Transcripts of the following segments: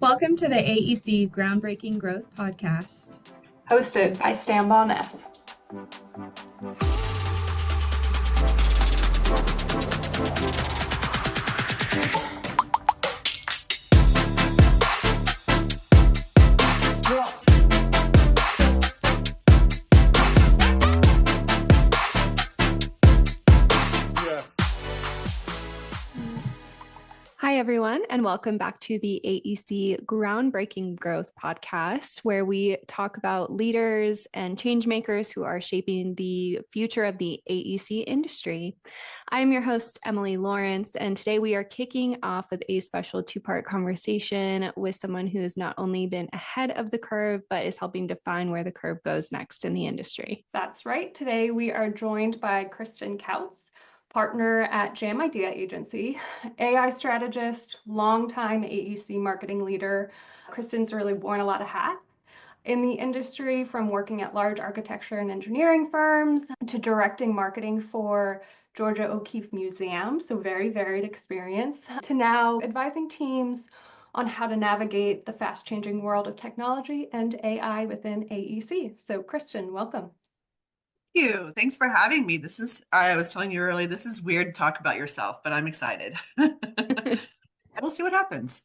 Welcome to the AEC Groundbreaking Growth Podcast. Hosted by Stambaugh Ness. Hi, everyone, and welcome back to the AEC Groundbreaking Growth Podcast, where we talk about leaders and change makers who are shaping the future of the AEC industry. I'm your host, Emily Lawrence, and today we are kicking off with a special two-part conversation with someone who has not only been ahead of the curve, but is helping define where the curve goes next in the industry. That's right. Today we are joined by Kristin Kautz, partner at Jam Idea Agency, AI Strategist, longtime AEC marketing leader. Kristin's really worn a lot of hats in the industry, from working at large architecture and engineering firms to directing marketing for Georgia O'Keeffe Museum, so very varied experience, to now advising teams on how to navigate the fast-changing world of technology and AI within AEC. So Kristin, welcome. Thank you. Thanks for having me. I was telling you earlier, this is weird to talk about yourself, but I'm excited. We'll see what happens.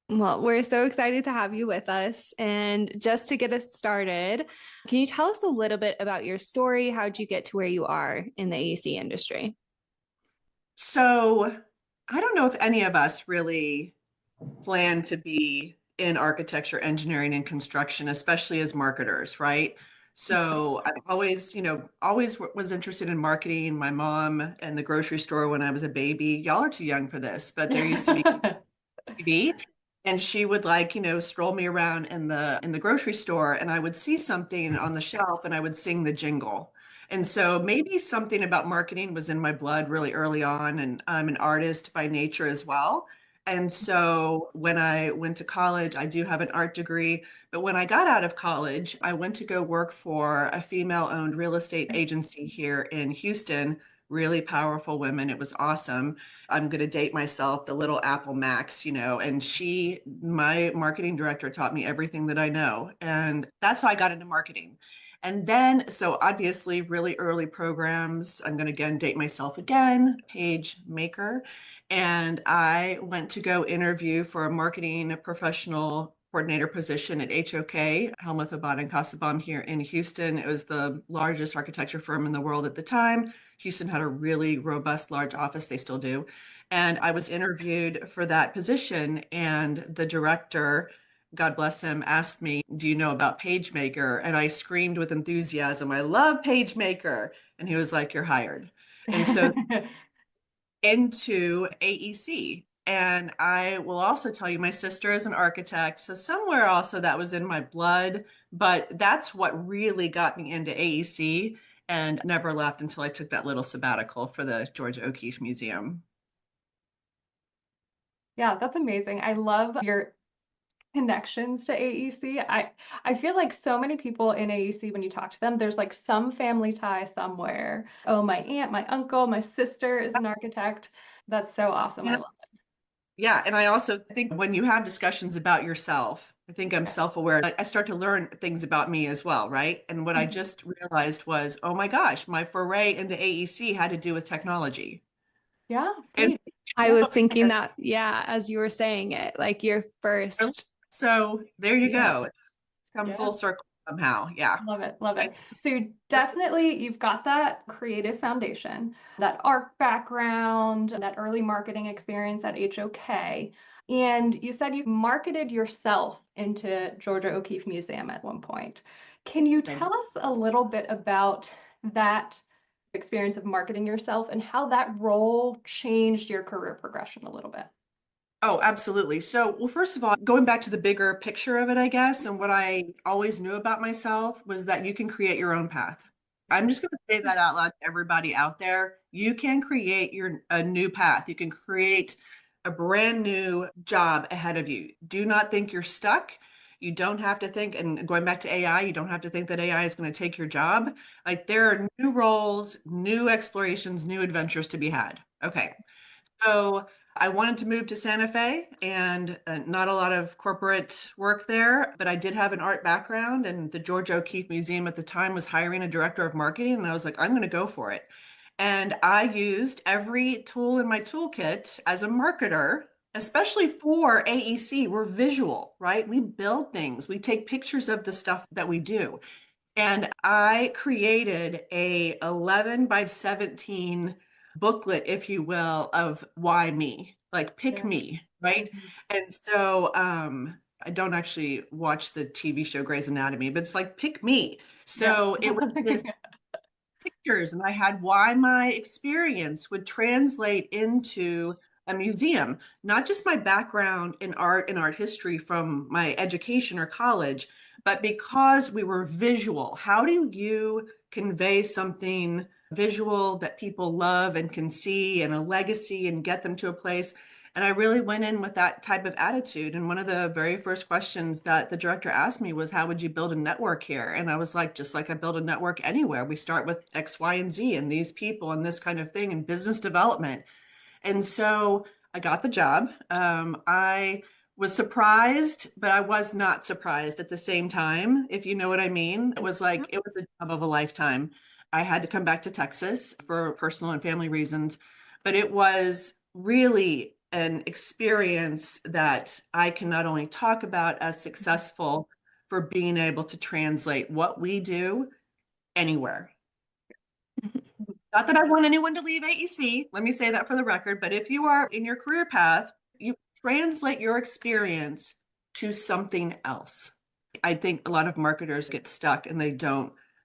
Well, we're so excited to have you with us. And just to get us started, can you tell us a little bit about your story? How'd you get to where you are in the AEC industry? So I don't know if any of us really plan to be in architecture, engineering, and construction, especially as marketers, right? So I've always was interested in marketing. My mom and the grocery store when I was a baby, y'all are too young for this, but there used to be TV, and she would stroll me around in the grocery store, and I would see something on the shelf and I would sing the jingle. And so maybe something about marketing was in my blood really early on, and I'm an artist by nature as well. And so when I went to college, I do have an art degree, but when I got out of college, I went to go work for a female-owned real estate agency here in Houston, really powerful women. It was awesome. I'm going to date myself, the little Apple Max, and my marketing director, taught me everything that I know. And that's how I got into marketing. And then, so obviously really early programs, I'm going to again date myself again, page maker. And I went to go interview for a marketing professional coordinator position at HOK, Helmuth Abad and Kassabaum here in Houston. It was the largest architecture firm in the world at the time. Houston had a really robust, large office. They still do. And I was interviewed for that position, and the director, God bless him, asked me, "Do you know about PageMaker?" And I screamed with enthusiasm, "I love PageMaker." And he was like, "You're hired." And so into AEC. And I will also tell you, my sister is an architect. So somewhere also that was in my blood, but that's what really got me into AEC, and never left until I took that little sabbatical for the Georgia O'Keeffe Museum. Yeah, that's amazing. I love your connections to AEC. I feel like so many people in AEC, when you talk to them, there's like some family tie somewhere. Oh, my aunt, my uncle, my sister is an architect. That's so awesome. I love it. Yeah. And I also think when you have discussions about yourself, I think I'm self-aware. I start to learn things about me as well, right? And what I just realized was, oh my gosh, my foray into AEC had to do with technology. Yeah. And I was thinking that, as you were saying it, like your first. So there you go. It's come full circle somehow. Yeah. Love it. Love it. So you've got that creative foundation, that art background, that early marketing experience at HOK. And you said you marketed yourself into Georgia O'Keeffe Museum at one point. Can you tell us a little bit about that experience of marketing yourself and how that role changed your career progression a little bit? Oh, absolutely. So, well, first of all, going back to the bigger picture of it, I guess, and what I always knew about myself was that you can create your own path. I'm just going to say that out loud to everybody out there. You can create a new path. You can create a brand new job ahead of you. Do not think you're stuck. You don't have to think, and going back to AI, you don't have to think that AI is going to take your job. Like, there are new roles, new explorations, new adventures to be had. Okay. So I wanted to move to Santa Fe and not a lot of corporate work there, but I did have an art background, and the George O'Keeffe Museum at the time was hiring a director of marketing, and I was like, I'm going to go for it. And I used every tool in my toolkit as a marketer, especially for AEC. We're visual, right? We build things, we take pictures of the stuff that we do. And I created a 11 by 17 booklet, if you will, of why me, like pick me, right? And so I don't actually watch the TV show Grey's Anatomy, but it's like pick me. So it was this pictures, and I had why my experience would translate into a museum, not just my background in art and art history from my education or college, but because we were visual. How do you convey something visual that people love and can see, and a legacy, and get them to a place? And I really went in with that type of attitude. And one of the very first questions that the director asked me was, how would you build a network here? And I was like, just like I build a network anywhere. We start with X, Y, and Z, and these people and this kind of thing, and business development. And so I got the job. I was surprised, but I was not surprised at the same time, if you know what I mean. It was like, it was a job of a lifetime. I had to come back to Texas for personal and family reasons, but it was really an experience that I can not only talk about as successful for being able to translate what we do anywhere. Not that I want anyone to leave AEC, let me say that for the record, but if you are in your career path, you translate your experience to something else. I think a lot of marketers get stuck and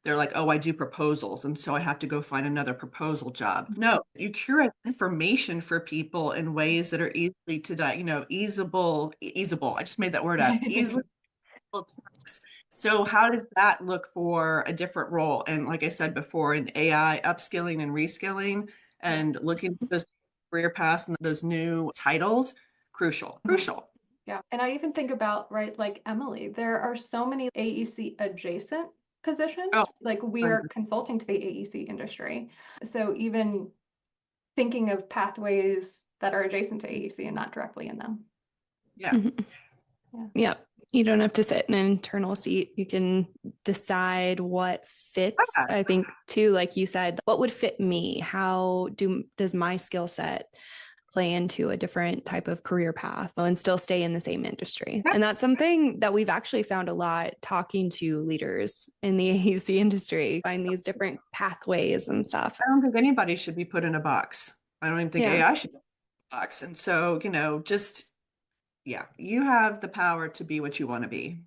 they're like, oh, I do proposals, and so I have to go find another proposal job. No, you curate information for people in ways that are easily to, easable. I just made that word up. Easily. So how does that look for a different role? And like I said before, in AI upskilling and reskilling and looking at those career paths and those new titles, crucial. Yeah. And I even think about, right, like Emily, there are so many AEC adjacent positions. Oh, like we are consulting to the AEC industry. So even thinking of pathways that are adjacent to AEC and not directly in them. Yeah. Yeah. You don't have to sit in an internal seat. You can decide what fits. I think too, like you said, what would fit me? Does my skill set play into a different type of career path and still stay in the same industry? And that's something that we've actually found a lot talking to leaders in the AEC industry, find these different pathways and stuff. I don't think anybody should be put in a box. I don't even think AI should be in a box. And so, you have the power to be what you want to be.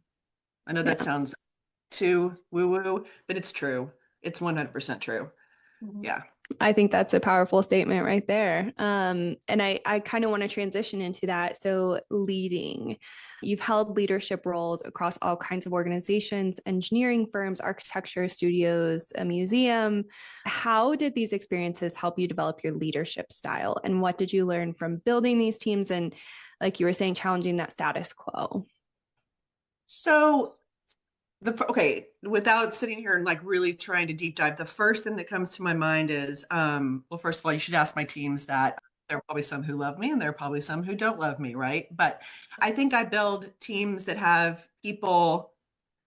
I know that sounds too woo-woo, but it's true. It's 100% true. Yeah. I think that's a powerful statement right there. And I kind of want to transition into that. So leading, you've held leadership roles across all kinds of organizations, engineering firms, architecture studios, a museum. How did these experiences help you develop your leadership style? And what did you learn from building these teams and, like you were saying, challenging that status quo? So without sitting here and like really trying to deep dive, the first thing that comes to my mind is, well, first of all, you should ask my teams that. There are probably some who love me and there are probably some who don't love me, right? But I think I build teams that have people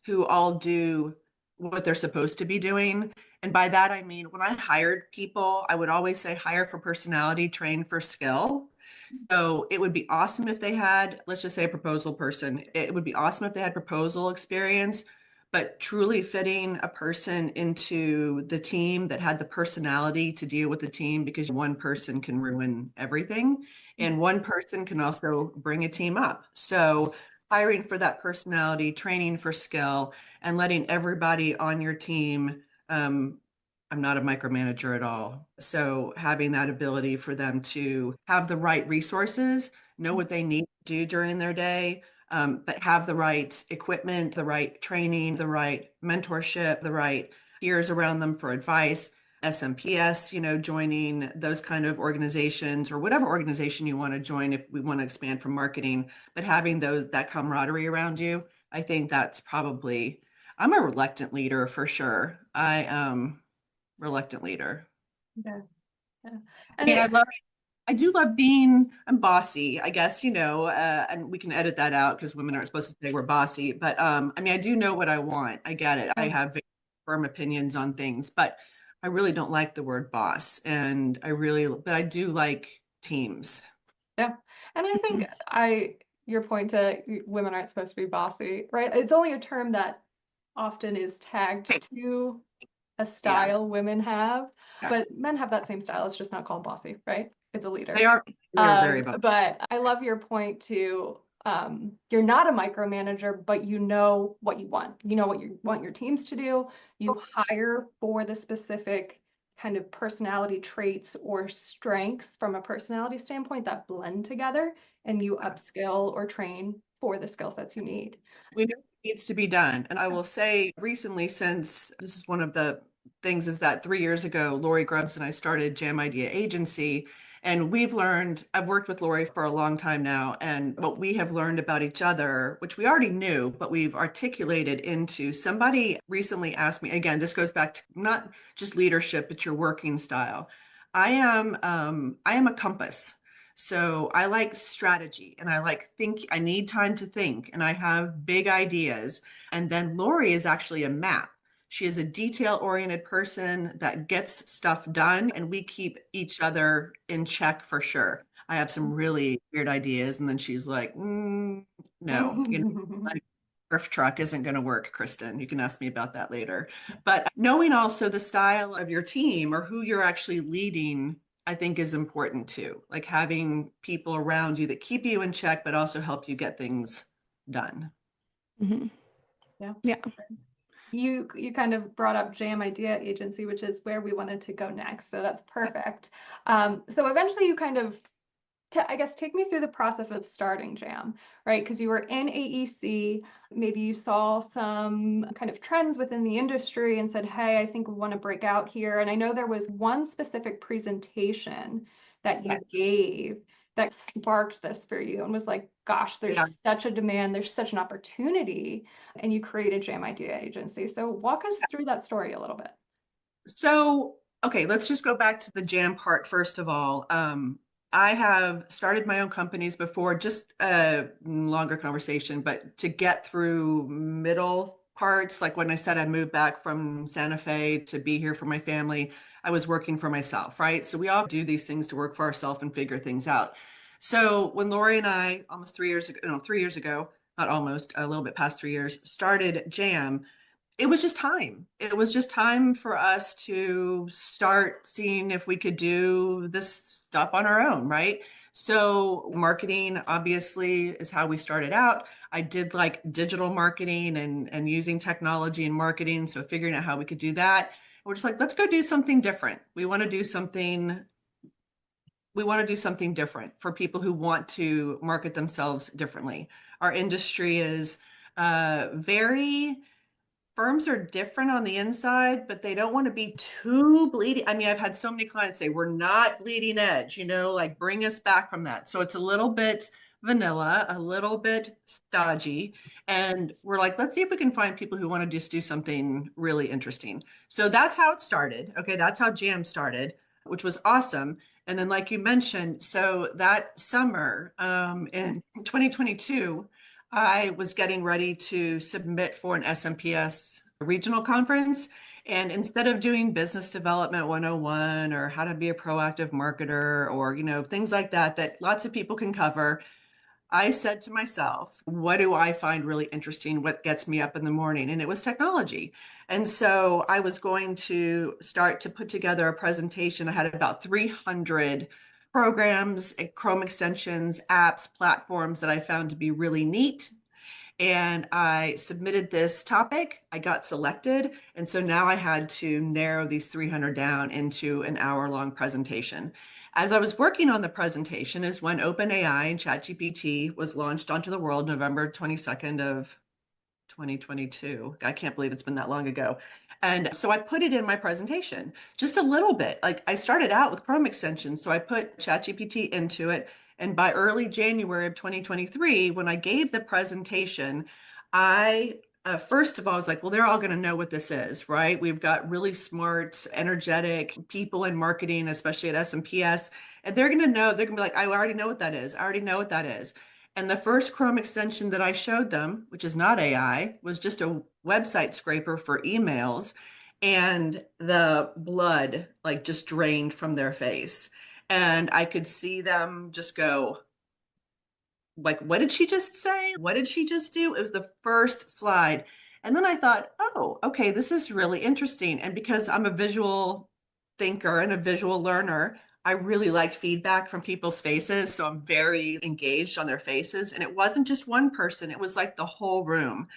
who all do what they're supposed to be doing. And by that, I mean, when I hired people, I would always say hire for personality, train for skill. So it would be awesome if they had, let's just say, a proposal person. It would be awesome if they had proposal experience, but truly fitting a person into the team that had the personality to deal with the team, because one person can ruin everything and one person can also bring a team up. So hiring for that personality, training for skill, and letting everybody on your team, I'm not a micromanager at all. So having that ability for them to have the right resources, know what they need to do during their day, but have the right equipment, the right training, the right mentorship, the right peers around them for advice, SMPS, joining those kind of organizations or whatever organization you want to join if we want to expand from marketing, but having that camaraderie around you, I think that's probably, I'm a reluctant leader for sure. Reluctant leader. Yeah. I mean, I love I do love I'm bossy, I guess, and we can edit that out because women aren't supposed to say we're bossy. But I mean, I do know what I want. I get it. I Yeah. have very firm opinions on things, but I really don't like the word boss. But I do like teams. Yeah. And I think your point to women aren't supposed to be bossy, right? It's only a term that often is tagged to a Yeah. style women have, Yeah. but men have that same style. It's just not called bossy, right? It's a leader. They are very bossy. But I love your point to you're not a micromanager, but you know what you want. You know what you want your teams to do. You hire for the specific kind of personality traits or strengths from a personality standpoint that blend together, and you upskill or train for the skill sets you need. We know it needs to be done. And I will say recently, since this is one of the things is that 3 years ago, Lori Grubbs and I started Jam Idea Agency. And I've worked with Lori for a long time now. And what we have learned about each other, which we already knew, but we've articulated into somebody recently asked me, again, this goes back to not just leadership, but your working style. I am a compass. So I like strategy and I need time to think and I have big ideas. And then Lori is actually a map. She is a detail-oriented person that gets stuff done and we keep each other in check for sure. I have some really weird ideas and then she's like, no, like earth truck isn't going to work, Kristin. You can ask me about that later. But knowing also the style of your team or who you're actually leading I think is important too. Like having people around you that keep you in check, but also help you get things done. Mm-hmm. Yeah. Yeah. You kind of brought up Jam Idea Agency, which is where we wanted to go next. So that's perfect. So eventually you kind of, I guess, take me through the process of starting Jam, right? Because you were in AEC, maybe you saw some kind of trends within the industry and said, hey, I think we want to break out here. And I know there was one specific presentation that you gave that sparked this for you and was like, gosh, there's such a demand, there's such an opportunity, and you created Jam Idea Agency. So walk us through that story a little bit. So, okay, let's just go back to the Jam part first of all. I have started my own companies before, just a longer conversation, but to get through middle parts, like when I said I moved back from Santa Fe to be here for my family, I was working for myself, right? So we all do these things to work for ourselves and figure things out. So when Lori and I, almost 3 years ago, no, 3 years ago, not almost, a little bit past 3 years, started Jam, it was just time. It was just time for us to start seeing if we could do this stuff on our own, right? So marketing obviously is how we started out. I did like digital marketing and using technology and marketing. So figuring out how we could do that. We're just like, let's go do something different. We want to do something different for people who want to market themselves differently. Our industry is very firms are different on the inside, but they don't want to be too bleeding. I mean, I've had so many clients say, we're not bleeding edge, like bring us back from that. So it's a little bit vanilla, a little bit stodgy. And we're like, let's see if we can find people who want to just do something really interesting. So that's how it started. Okay, that's how Jam started, which was awesome. And then, like you mentioned, so that summer in 2022, I was getting ready to submit for an SMPS regional conference. And instead of doing business development 101 or how to be a proactive marketer or, things like that, that lots of people can cover, I said to myself, what do I find really interesting? What gets me up in the morning? And it was technology. And so I was going to start to put together a presentation. I had about 300 programs, Chrome extensions, apps, platforms that I found to be really neat. And I submitted this topic. I got selected. And so now I had to narrow these 300 down into an hour-long presentation. As I was working on the presentation is when OpenAI and ChatGPT was launched onto the world November 22nd of 2022. I can't believe it's been that long ago. And so I put it in my presentation, just a little bit. Like I started out with Chrome extensions. So I put ChatGPT into it. And by early January of 2023, when I gave the presentation, I first of all, I was like, well, they're all going to know what this is, right? We've got really smart, energetic people in marketing, especially at S&PS, and they're going to know, they're going to be like, I already know what that is. I already know what that is. And the first Chrome extension that I showed them, which is not AI, was just a website scraper for emails. And the blood like just drained from their face. And I could see them just go, like, what did she just say? What did she just do? It was the first slide. And then I thought, oh, okay, this is really interesting. And because I'm a visual thinker and a visual learner, I really like feedback from people's faces. So I'm very engaged on their faces. And it wasn't just one person, it was like the whole room.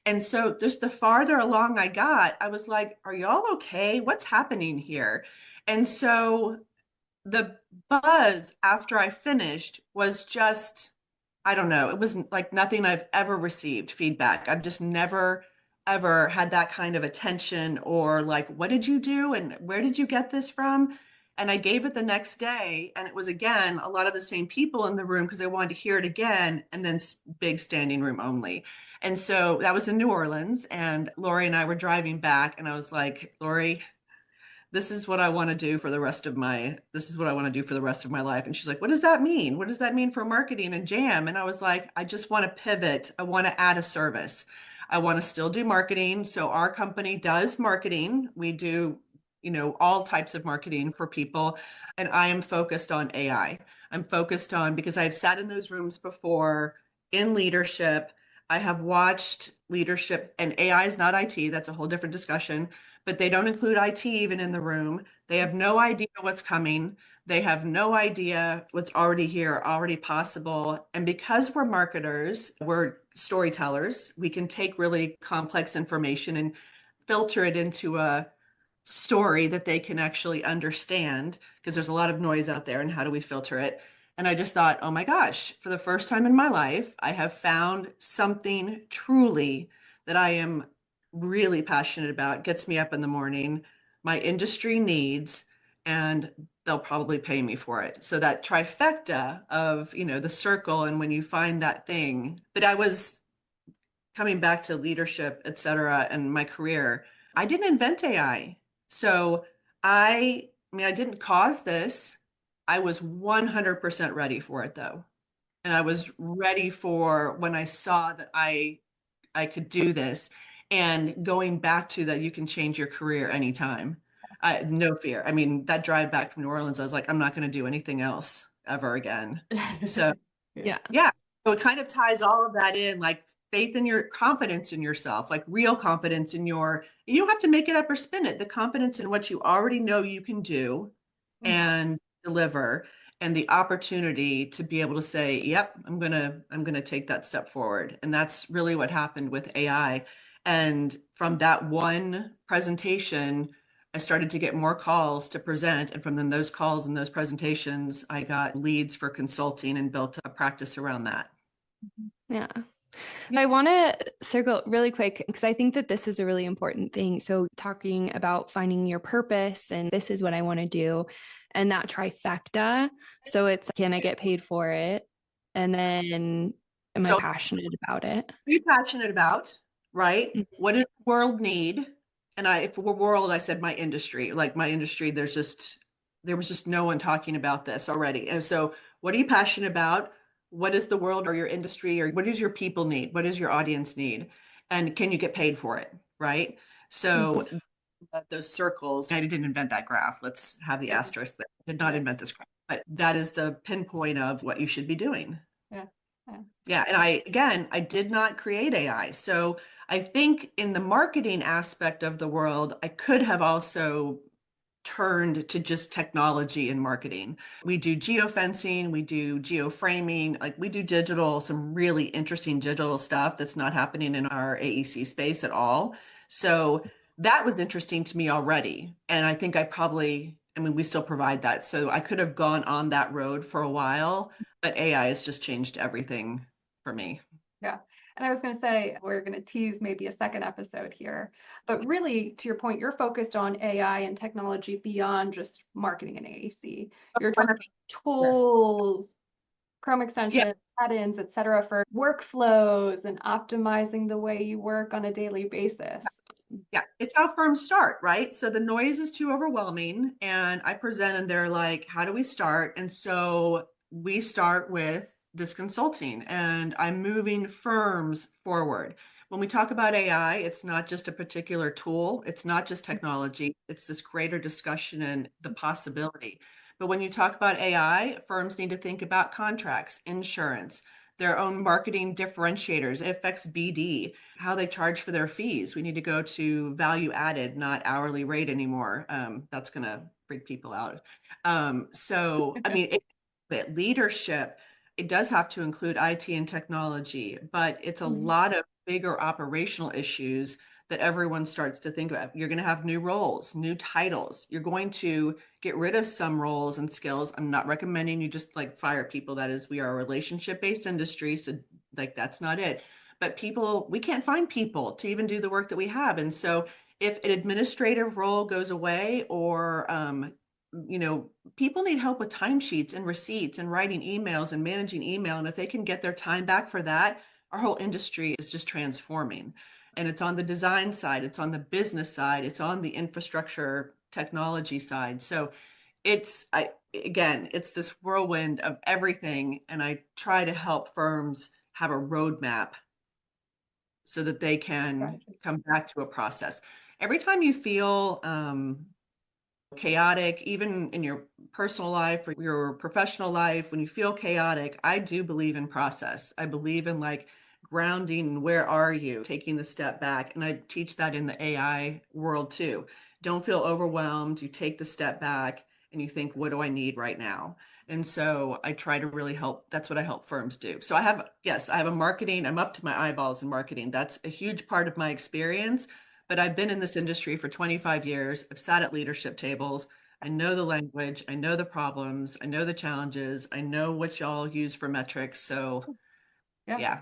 And so just the farther along I got, I was like, are y'all okay? What's happening here? And so the buzz after I finished was just, I don't know, it was like nothing I've ever received feedback. I've just never, ever had that kind of attention or like, what did you do? And where did you get this from? And I gave it the next day. And it was again, a lot of the same people in the room because I wanted to hear it again. And then big standing room only. And so that was in New Orleans. And Lori and I were driving back. And I was like, Lori, this is what I want to do for the rest of my life. And she's like, what does that mean? What does that mean for marketing and jam? And I was like, I just want to pivot. I want to add a service. I want to still do marketing. So our company does marketing. We do, all types of marketing for people. And I am focused on AI. I'm focused on, because I've sat in those rooms before in leadership. I have watched leadership, and AI is not IT. That's a whole different discussion, but they don't include IT even in the room. They have no idea what's coming. They have no idea what's already here, already possible. And because we're marketers, we're storytellers, we can take really complex information and filter it into a story that they can actually understand, because there's a lot of noise out there, and how do we filter it? And I just thought, oh my gosh, for the first time in my life, I have found something truly that I am really passionate about, gets me up in the morning, my industry needs, and they'll probably pay me for it. So that trifecta of, the circle, and when you find that thing. But I was coming back to leadership, et cetera, and my career, I didn't invent AI. So I didn't cause this. I was 100% ready for it though. And I was ready for when I saw that I could do this, and going back to that, you can change your career anytime. No fear. I mean, that drive back from New Orleans, I was like, I'm not going to do anything else ever again. So Yeah. yeah. So it kind of ties all of that in, like faith in your confidence in yourself, like real confidence in you don't have to make it up or spin it. The confidence in what you already know you can do and deliver, and the opportunity to be able to say, yep, I'm going to take that step forward. And that's really what happened with AI. And from that one presentation, I started to get more calls to present. And from then those calls and those presentations, I got leads for consulting and built a practice around that. Yeah. I want to circle really quick because I think that this is a really important thing. So talking about finding your purpose and this is what I want to do, and that trifecta. So it's, can I get paid for it? And then am I passionate about it? Be passionate about, right? Mhm. What does the world need? And for world, I said my industry, like my industry, there was just no one talking about this already. And so what are you passionate about? What is the world or your industry, or what does your people need? What does your audience need? And can you get paid for it? Right. So those circles, I didn't invent that graph. Let's have the asterisk that did not invent this graph, but that is the pinpoint of what you should be doing. Yeah. And I did not create AI. So I think in the marketing aspect of the world, I could have also turned to just technology and marketing. We do geofencing, we do geoframing, like we do some really interesting digital stuff that's not happening in our AEC space at all. So that was interesting to me already. And I think we still provide that. So I could have gone on that road for a while, but AI has just changed everything for me. Yeah. And I was going to say, we're going to tease maybe a second episode here, but really to your point, you're focused on AI and technology beyond just marketing and AEC. You're talking tools, Chrome extensions, add-ins, et cetera, for workflows and optimizing the way you work on a daily basis. Yeah, it's how firms start, right? So the noise is too overwhelming, and I present and they're like, how do we start? And so we start with this consulting, and I'm moving firms forward. When we talk about AI, it's not just a particular tool, it's not just technology, it's this greater discussion and the possibility. But when you talk about AI, firms need to think about contracts, insurance, their own marketing differentiators. It affects BD, how they charge for their fees. We need to go to value added, not hourly rate anymore. That's going to freak people out. So, I mean, leadership, it does have to include IT and technology, but it's a lot of bigger operational issues that everyone starts to think about. You're going to have new roles, new titles. You're going to get rid of some roles and skills. I'm not recommending you just like fire people. That is, we are a relationship-based industry. So like, that's not it. But people, we can't find people to even do the work that we have. And so if an administrative role goes away or, people need help with timesheets and receipts and writing emails and managing email. And if they can get their time back for that, our whole industry is just transforming. And it's on the design side, it's on the business side, it's on the infrastructure technology side. So it's this whirlwind of everything. And I try to help firms have a roadmap so that they can come back to a process. Every time you feel chaotic, even in your personal life or your professional life, when you feel chaotic, I do believe in process. I believe in like grounding, where are you, taking the step back. And I teach that in the AI world too. Don't feel overwhelmed. You take the step back and you think, what do I need right now? And so I try to really help. That's what I help firms do. So I have a marketing, I'm up to my eyeballs in marketing. That's a huge part of my experience. But I've been in this industry for 25 years. I've sat at leadership tables. I know the language. I know the problems. I know the challenges. I know what y'all use for metrics. So yeah.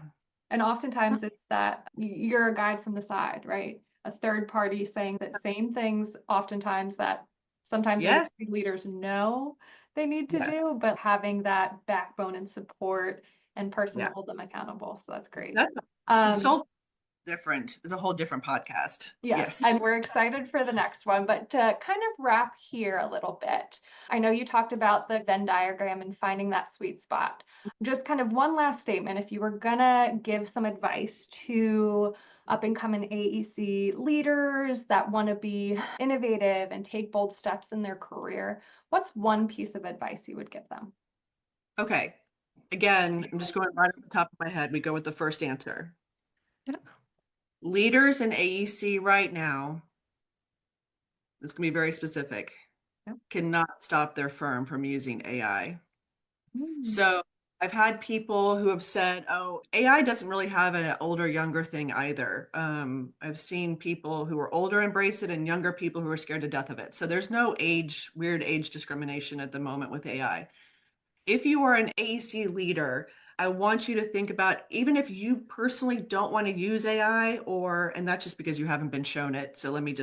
And oftentimes it's that you're a guide from the side, right? A third party saying that same things oftentimes that sometimes Yes. leaders know they need to do, but having that backbone and support and person to hold them accountable. So that's great. Consult different is a whole different podcast. Yes. And we're excited for the next one, but to kind of wrap here a little bit, I know you talked about the Venn diagram and finding that sweet spot. Just kind of one last statement, if you were gonna give some advice to up and coming AEC leaders that want to be innovative and take bold steps in their career, what's one piece of advice you would give them? Okay. Again, I'm just going right off the top of my head. We go with the first answer. Yeah. Leaders in AEC right now, this can be very specific, cannot stop their firm from using AI. So I've had people who have said, oh, AI doesn't really have an older, younger thing either. I've seen people who are older embrace it and younger people who are scared to death of it. So there's no weird age discrimination at the moment with AI. If you are an AEC leader, I want you to think about, even if you personally don't want to use AI and that's just because you haven't been shown it. So let me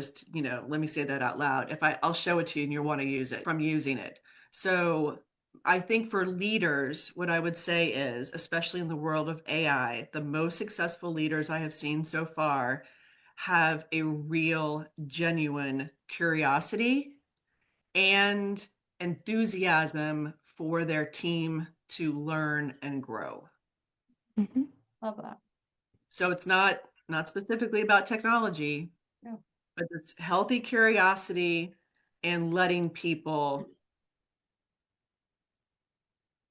say that out loud. I'll show it to you and you'll want to use it from using it. So I think for leaders, what I would say is, especially in the world of AI, the most successful leaders I have seen so far have a real, genuine curiosity and enthusiasm for their team to learn and grow. Love that. So it's not specifically about technology, but it's healthy curiosity and letting people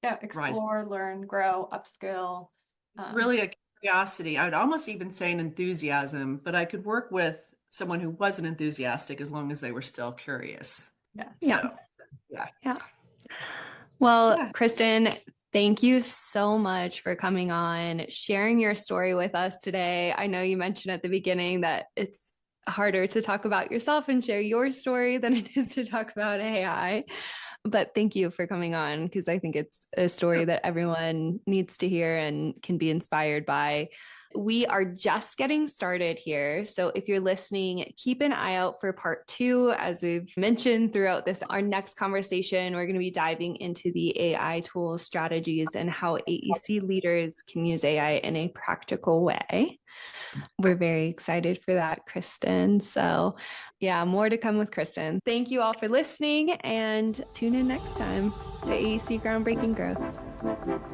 explore, learn, grow, upskill. Really a curiosity. I would almost even say an enthusiasm, but I could work with someone who wasn't enthusiastic as long as they were still curious. Well, Kristin, thank you so much for coming on, sharing your story with us today. I know you mentioned at the beginning that it's harder to talk about yourself and share your story than it is to talk about AI. But thank you for coming on, because I think it's a story that everyone needs to hear and can be inspired by. We are just getting started here. So if you're listening, keep an eye out for part 2. As we've mentioned throughout this, our next conversation, we're going to be diving into the AI tools, strategies, and how AEC leaders can use AI in a practical way. We're very excited for that, Kristin. So yeah, more to come with Kristin. Thank you all for listening, and tune in next time to AEC Groundbreaking Growth.